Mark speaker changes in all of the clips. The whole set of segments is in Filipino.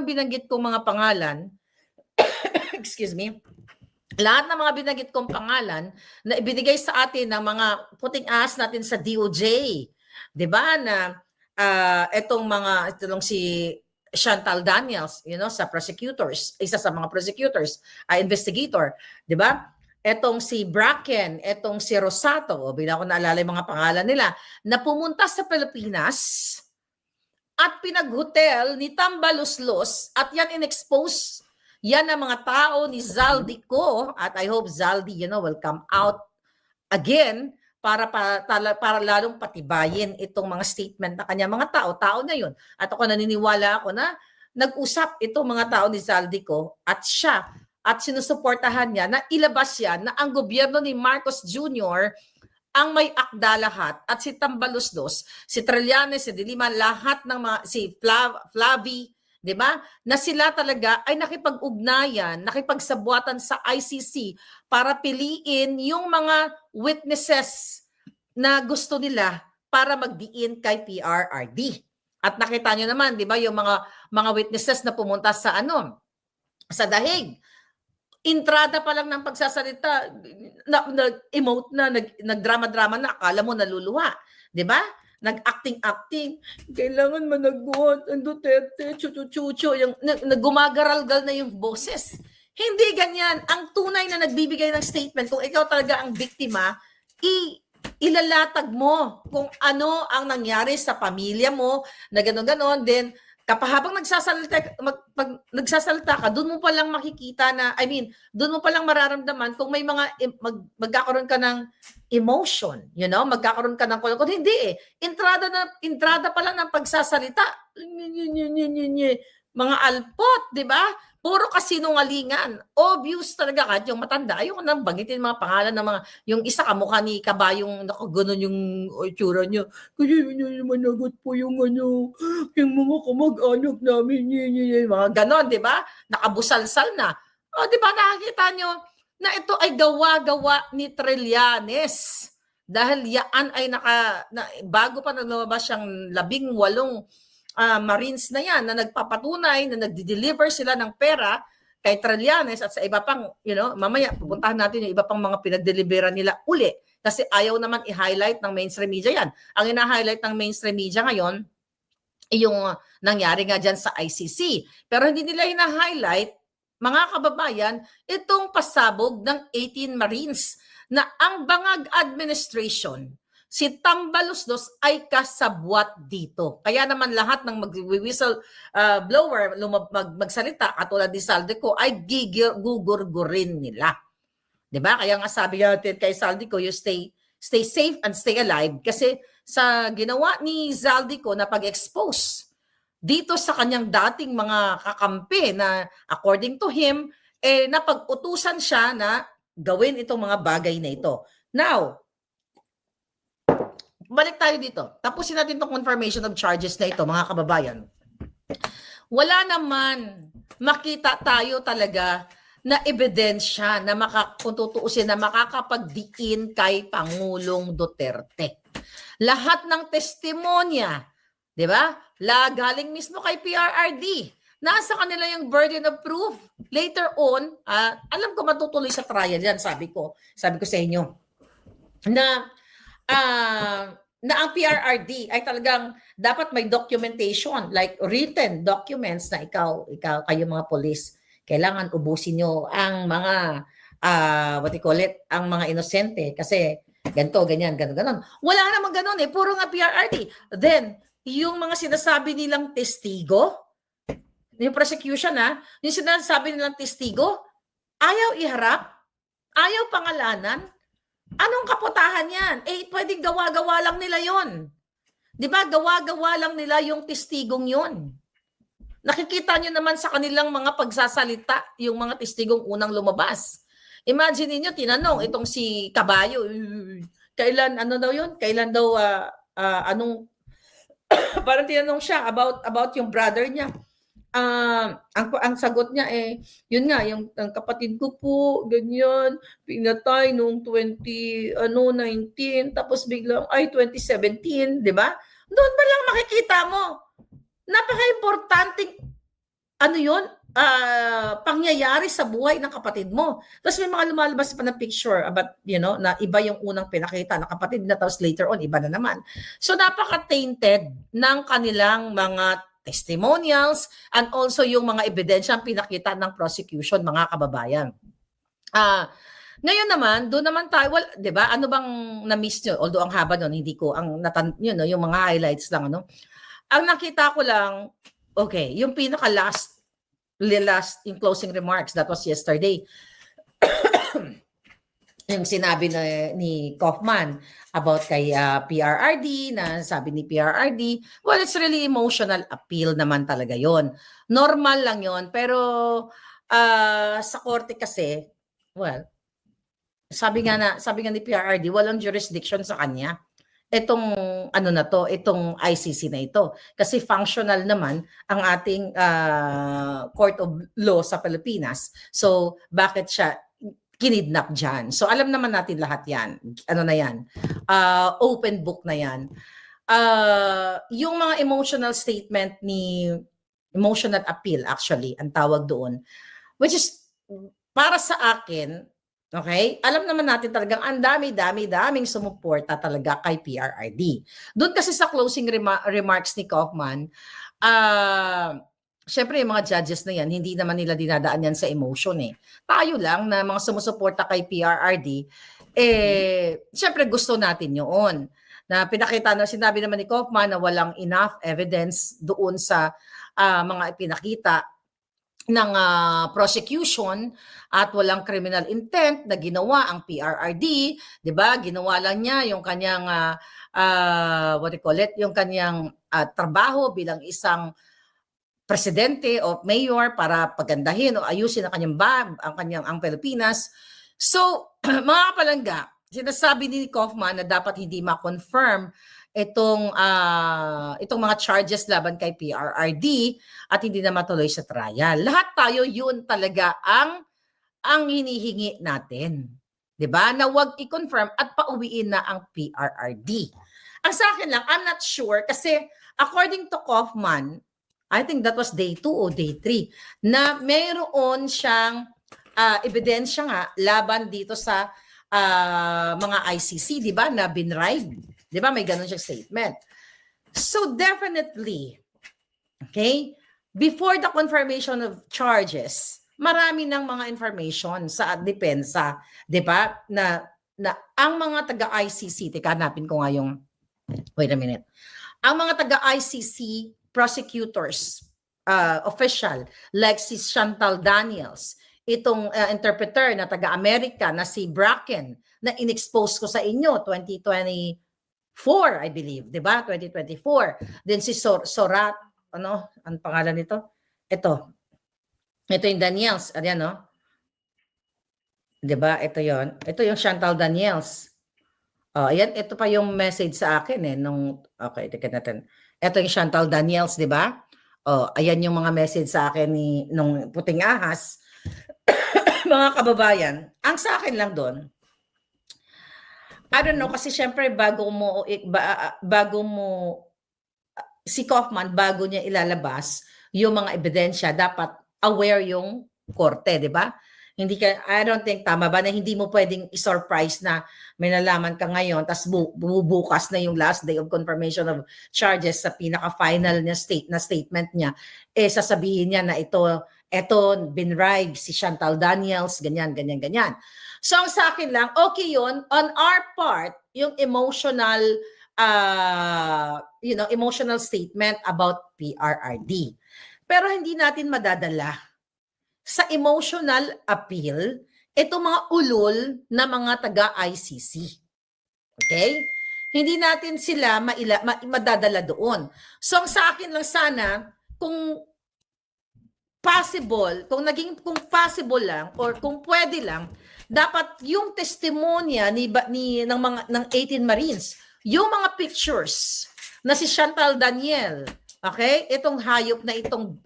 Speaker 1: binanggit kong mga pangalan, excuse me, lahat ng mga binanggit kong pangalan na ibinigay sa atin ng mga puting ahas natin sa DOJ, 'di ba? Na itong si Chantal Daniels, sa prosecutors, isa sa mga prosecutors, investigator, 'di ba? Etong si Bracken, etong si Rosato, bilang ko naalala yung mga pangalan nila, na pumunta sa Pilipinas at pinag-hotel ni Tambaluslos at yan in-expose yan ang mga tao ni Zaldico at I hope Zaldi, will come out again para lalong patibayin itong mga statement na kanya mga tao na yun. At ako naniniwala ako na nag-usap itong mga tao ni Zaldico at siya at sinusuportahan niya na ilabas yan na ang gobyerno ni Marcos Jr. ang may akda lahat at si Tambaluslos, si Trillanes, si Dilima, lahat ng mga, si Flavi, di ba? Na sila talaga ay nakipag-ugnayan, nakipagsabuatan sa ICC para piliin yung mga witnesses na gusto nila para magdiin kay PRRD. At nakita nyo naman, di ba, yung mga witnesses na pumunta sa sa Dahig. Entrada pa lang ng pagsasalita, nag-emote na, nagdrama-drama na, akala mo naluluha. Di ba? Nag-acting-acting. Kailangan managot ang Duterte, chuchu-chuchu. Nagumagaral-gal na yung boses. Hindi ganyan. Ang tunay na nagbibigay ng statement, kung ikaw talaga ang biktima, ilalatag mo kung ano ang nangyari sa pamilya mo, na gano'n-gano'n, then habang pag nagsasalita ka, doon mo pa lang makikita na, doon mo pa lang mararamdaman kung may mga, magkakaroon ka ng emotion, magkakaroon ka ng, kung hindi entrada pa lang ng pagsasalita, mga alpot, di ba? Puro kasinungalingan. Obvious talaga kahit yung matanda. Ayoko nang banggitin mga pangalan ng mga, yung isa kamukha ni Kabayong, nakaganon yung itsura niya. Kasi managot po yung mga kamag-anak namin. Mga ganon, di ba? Nakabusalsal na. O, di ba nakakita nyo na ito ay gawa-gawa ni Trillanes. Dahil yan ay bago pa lumabas siyang 18 Marines na yan na nagpapatunay na nagdi-deliver sila ng pera kay Trillanes at sa iba pang, mamaya pupuntahan natin yung iba pang mga pinag-deliveran nila uli kasi ayaw naman i-highlight ng mainstream media yan. Ang ina-highlight ng mainstream media ngayon yung nangyari nga dyan sa ICC. Pero hindi nila ina-highlight, mga kababayan, itong pasabog ng 18 Marines na ang Bangag Administration, si Tambaluslos ay kasabwat dito. Kaya naman lahat ng mag-whistle blower magsalita katulad ni Zaldico ay gugurgurin nila. 'Di ba? Kaya nga sabi natin kay Zaldico, you stay safe and stay alive kasi sa ginawa ni Zaldico na pag-expose dito sa kanyang dating mga kakampi na according to him napag-utusan siya na gawin itong mga bagay na ito. Now, balik tayo dito. Tapusin natin itong confirmation of charges na ito, mga kababayan. Wala naman makita tayo talaga na ebidensya na kung tutuusin na makakapagdiin kay Pangulong Duterte. Lahat ng testimonya, di ba? Galing mismo kay PRRD. Nasa kanila yung burden of proof. Later on, alam ko matutuloy sa trial yan, sabi ko sa inyo, na ang PRRD ay talagang dapat may documentation, like written documents na kayo mga police, kailangan ubusin nyo ang mga, ang mga inosente kasi ganito, ganyan, ganon. Wala namang ganon puro nga PRRD. Then, yung mga sinasabi nilang testigo, yung prosecution yung sinasabi nilang testigo, ayaw iharap, ayaw pangalanan. Anong kaputahan yan? Pwedeng gawa-gawa lang nila yon. Di ba? Gawa-gawa lang nila yung testigong yon. Nakikita nyo naman sa kanilang mga pagsasalita, yung mga testigong unang lumabas. Imagine niyo tinanong itong si Kabayo, kailan, daw yun? Kailan daw, parang tinanong siya about yung brother niya. Ang sagot niya yun nga, yung ang kapatid ko po, ganyan, pinatay noong 2019, tapos biglang, 2017, di ba? Doon ba lang makikita mo? Napaka-importanting ano yun, pangyayari sa buhay ng kapatid mo. Tapos may mga lumalabas pa na picture about, na iba yung unang pinakita na kapatid na, tapos later on, iba na naman. So napaka-tainted ng kanilang mga testimonials and also yung mga ebidensyang pinakita ng prosecution, mga kababayan. Ngayon naman, doon naman tayo, 'di ba? Ano bang na-miss nyo? Although ang haba noon, hindi ko ang yung mga highlights lang, ano. Ang nakita ko lang, okay, yung last in closing remarks, that was yesterday. Yung sinabi ni Kaufman about kay PRRD, na sabi ni PRRD, well, it's really emotional appeal naman talaga yon. Normal lang yon, pero sa korte kasi, well, sabi nga ni PRRD, walang jurisdiction sa kanya itong itong ICC na ito. Kasi functional naman ang ating Court of Law sa Pilipinas. So, bakit siya kinidnap dyan? So, alam naman natin lahat yan. Ano na yan? Open book na yan. Yung mga emotional statement emotional appeal actually, ang tawag doon, which is, para sa akin, okay? Alam naman natin talagang ang daming sumuporta talaga kay PRRD. Doon kasi sa closing remarks ni Kaufman, syempre yung mga judges na yan, hindi naman nila dinadaan yan sa emotion eh. Tayo lang na mga sumusuporta kay PRRD, syempre gusto natin yun. Na pinakita na, sinabi naman ni Kaufman na walang enough evidence doon sa mga ipinakita ng prosecution at walang criminal intent na ginawa ang PRRD, 'di ba? Ginawa lang niya yung kanyang yung kanyang trabaho bilang isang presidente o mayor para pagandahin o ayusin ang Pilipinas. So, mga palangga, sinasabi ni Kaufman na dapat hindi ma-confirm itong mga charges laban kay PRRD at hindi na matuloy sa trial. Lahat tayo, yun talaga ang hinihingi natin. 'Di ba? Na wag i-confirm at pauwiin na ang PRRD. Ang sa akin lang, I'm not sure kasi according to Kaufman, I think that was day 2 o day 3, na mayroon siyang ebidensya nga laban dito sa mga ICC, 'di ba, na binribe. 'Di ba, may ganun siyang statement. So definitely, okay, before the confirmation of charges, marami ng mga information sa depensa, 'di ba, na ang mga taga-ICC, teka, hanapin ko nga yung, wait a minute. Ang mga taga-ICC prosecutors, official, like si Chantal Daniels, itong interpreter na taga-Amerika na si Bracken, na in-expose ko sa inyo 2024, I believe, 'di ba? 2024. Then si Sorat, ang pangalan nito? Ito yung Daniels, ayan, no? 'Di ba? Ito yung Chantal Daniels. Ayan, ito pa yung message sa akin okay, tingnan natin. Ito yung Chantal Daniels, 'di ba? Ayan yung mga message sa akin nung puting ahas. Mga kababayan, ang sa akin lang doon, I don't know, kasi syempre bago mo si Kaufman, bago niya ilalabas yung mga ebidensya, dapat aware yung korte, 'di ba? I don't think tama ba na hindi mo pwedeng i-surprise na may nalaman ka ngayon, tas bubukas na yung last day of confirmation of charges sa pinaka-final na statement niya, sasabihin niya na ito binribe si Chantal Daniels, ganyan. So sa akin lang, okay yun, on our part, yung emotional emotional statement about PRRD. Pero hindi natin madadala sa emotional appeal itong mga ulol na mga taga-ICC. Okay? Hindi natin sila madadala doon. So sa akin lang sana, kung possible lang or kung pwede lang, dapat yung testimonya ng 18 Marines, yung mga pictures na si Chantal Daniel, okay? Itong hayop na itong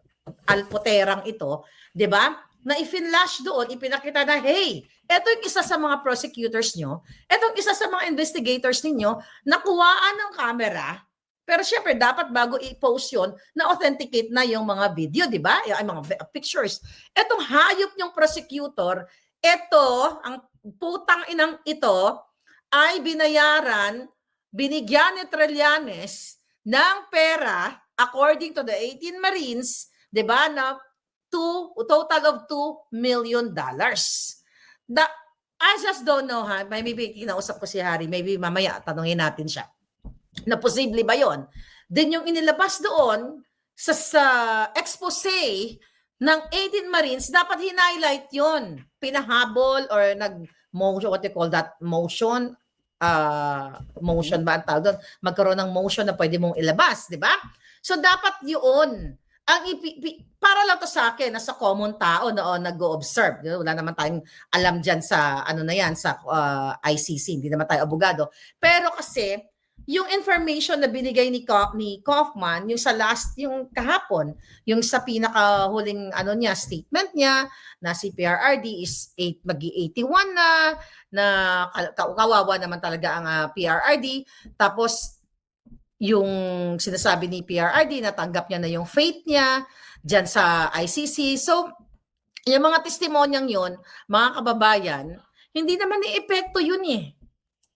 Speaker 1: alpoterang ito, 'di ba? Na i-flash doon, ipinakita na, hey, ito yung isa sa mga prosecutors nyo, ito yung isa sa mga investigators ninyo, nakuhaan ng camera, Pero syempre, dapat bago i-post yun, na-authenticate na yung mga video, di ba? Yung mga pictures. Etong hayop niyong prosecutor, ito, ang putang inang ito, ay binigyan ni Trillanes ng pera, according to the 18 Marines, di ba, na total of $2 million. I just don't know, ha? Maybe kinausap ko si Harry, maybe mamaya tanungin natin siya na posible ba yon? Then yung inilabas doon sa expose ng 18 Marines, dapat highlight yon. Pinahabol or nag-motion, what you call that? Motion? Motion ba ang tawag doon? Magkaroon ng motion na pwede mong ilabas, di ba? So dapat yun. Para lang to sa akin, sa common tao na nag-o-observe. Wala naman tayong alam dyan sa, na yan, sa ICC. Hindi naman tayo abogado. Pero kasi, yung information na binigay ni Kaufman, yung sa yung kahapon, yung sa pinakahuling niya, statement niya, na si PRRD is mag-81 na kawawa naman talaga ang PRRD. Tapos, yung sinasabi ni PRRD, natanggap niya na yung fate niya dyan sa ICC. So, yung mga testimonyang yun, mga kababayan, hindi naman ni-epekto yun eh.